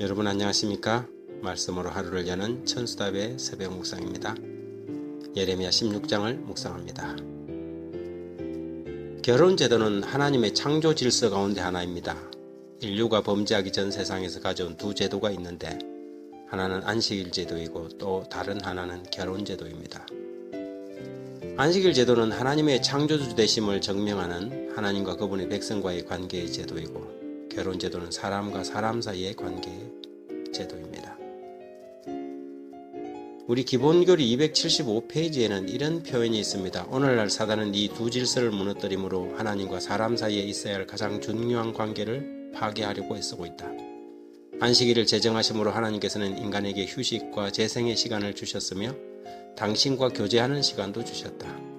여러분 안녕하십니까? 말씀으로 하루를 여는 천수답의 새벽 묵상입니다. 예레미야 16장을 묵상합니다. 결혼 제도는 하나님의 창조 질서 가운데 하나입니다. 인류가 범죄하기 전 세상에서 가져온 두 제도가 있는데 하나는 안식일 제도이고 또 다른 하나는 결혼 제도입니다. 안식일 제도는 하나님의 창조주 되심을 증명하는 하나님과 그분의 백성과의 관계의 제도이고 결혼 제도는 사람과 사람 사이의 관계의 제도입니다. 우리 기본교리 275페이지에는 이런 표현이 있습니다. 오늘날 사단은 이 두 질서를 무너뜨림으로 하나님과 사람 사이에 있어야 할 가장 중요한 관계를 파괴하려고 애쓰고 있다. 안식일을 제정하심으로 하나님께서는 인간에게 휴식과 재생의 시간을 주셨으며 당신과 교제하는 시간도 주셨다.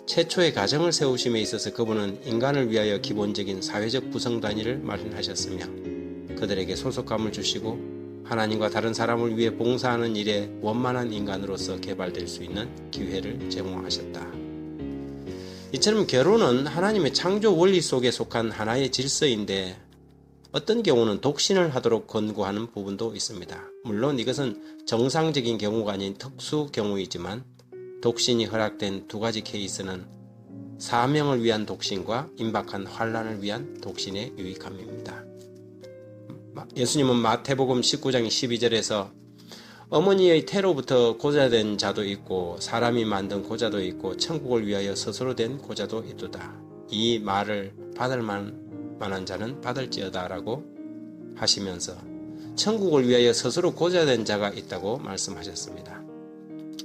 최초의 가정을 세우심에 있어서 그분은 인간을 위하여 기본적인 사회적 구성 단위를 마련하셨으며 그들에게 소속감을 주시고 하나님과 다른 사람을 위해 봉사하는 일에 원만한 인간으로서 개발될 수 있는 기회를 제공하셨다. 이처럼 결혼은 하나님의 창조 원리 속에 속한 하나의 질서인데 어떤 경우는 독신을 하도록 권고하는 부분도 있습니다. 물론 이것은 정상적인 경우가 아닌 특수 경우이지만 독신이 허락된 두 가지 케이스는 사명을 위한 독신과 임박한 환난을 위한 독신의 유익함입니다. 예수님은 마태복음 19장 12절에서 어머니의 태로부터 고자된 자도 있고 사람이 만든 고자도 있고 천국을 위하여 스스로 된 고자도 있도다. 이 말을 받을 만한 자는 받을지어다 라고 하시면서 천국을 위하여 스스로 고자된 자가 있다고 말씀하셨습니다.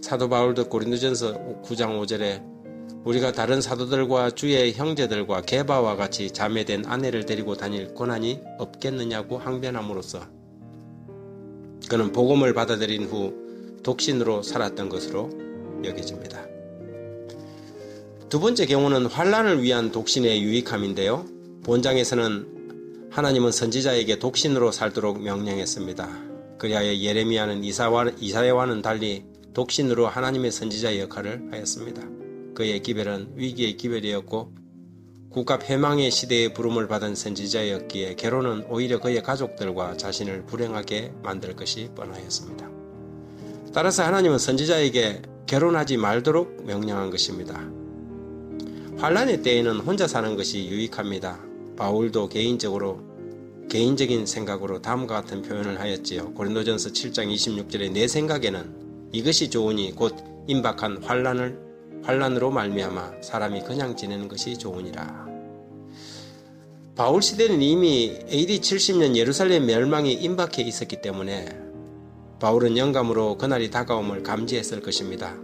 사도 바울도 고린도전서 9장 5절에 우리가 다른 사도들과 주의 형제들과 게바와 같이 자매된 아내를 데리고 다닐 권한이 없겠느냐고 항변함으로써 그는 복음을 받아들인 후 독신으로 살았던 것으로 여겨집니다. 두 번째 경우는 환난을 위한 독신의 유익함인데요. 본장에서는 하나님은 선지자에게 독신으로 살도록 명령했습니다. 그리하여 예레미야는 이사야와는 달리 독신으로 하나님의 선지자의 역할을 하였습니다. 그의 기별은 위기의 기별이었고 국가 패망의 시대에 부름을 받은 선지자였기에 결혼은 오히려 그의 가족들과 자신을 불행하게 만들 것이 뻔하였습니다. 따라서 하나님은 선지자에게 결혼하지 말도록 명령한 것입니다. 환난의 때에는 혼자 사는 것이 유익합니다. 바울도 개인적인 생각으로 다음과 같은 표현을 하였지요. 고린도전서 7장 26절에 내 생각에는 이것이 좋으니 곧 임박한 환난으로 말미암아 사람이 그냥 지내는 것이 좋으니라. 바울 시대는 이미 AD 70년 예루살렘 멸망이 임박해 있었기 때문에 바울은 영감으로 그날이 다가옴을 감지했을 것입니다.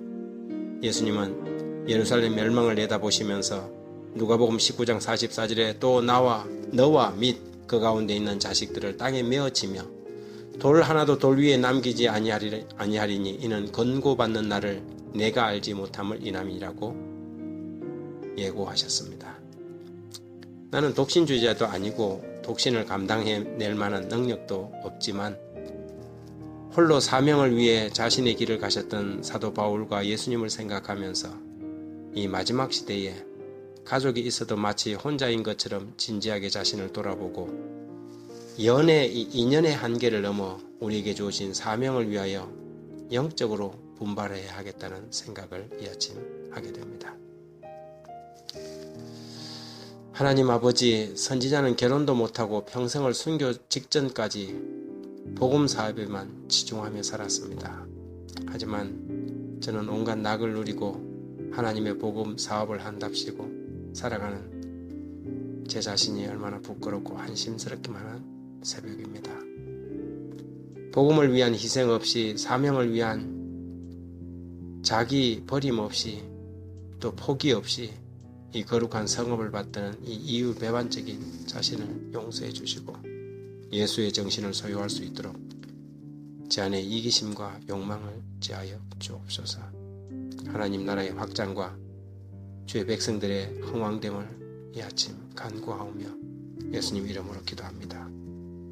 예수님은 예루살렘 멸망을 내다보시면서 누가복음 19장 44절에 또 너와 및 그 가운데 있는 자식들을 땅에 메어치며 돌 하나도 돌 위에 남기지 아니하리니 이는 권고받는 날을 내가 알지 못함을 인함이라고 예고하셨습니다. 나는 독신주의자도 아니고 독신을 감당해낼 만한 능력도 없지만 홀로 사명을 위해 자신의 길을 가셨던 사도 바울과 예수님을 생각하면서 이 마지막 시대에 가족이 있어도 마치 혼자인 것처럼 진지하게 자신을 돌아보고 인연의 한계를 넘어 우리에게 주어진 사명을 위하여 영적으로 분발해야 하겠다는 생각을 이 아침 하게 됩니다. 하나님 아버지, 선지자는 결혼도 못하고 평생을 순교 직전까지 복음 사업에만 치중하며 살았습니다. 하지만 저는 온갖 낙을 누리고 하나님의 복음 사업을 한답시고 살아가는 제 자신이 얼마나 부끄럽고 한심스럽기만 한 새벽입니다. 복음을 위한 희생 없이 사명을 위한 자기 버림 없이 또 포기 없이 이 거룩한 성업을 받드는 이 이유배반적인 자신을 용서해 주시고 예수의 정신을 소유할 수 있도록 제 안에 이기심과 욕망을 제하여 주옵소서. 하나님 나라의 확장과 주의 백성들의 흥왕됨을 이 아침 간구하오며 예수님 이름으로 기도합니다.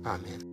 아멘.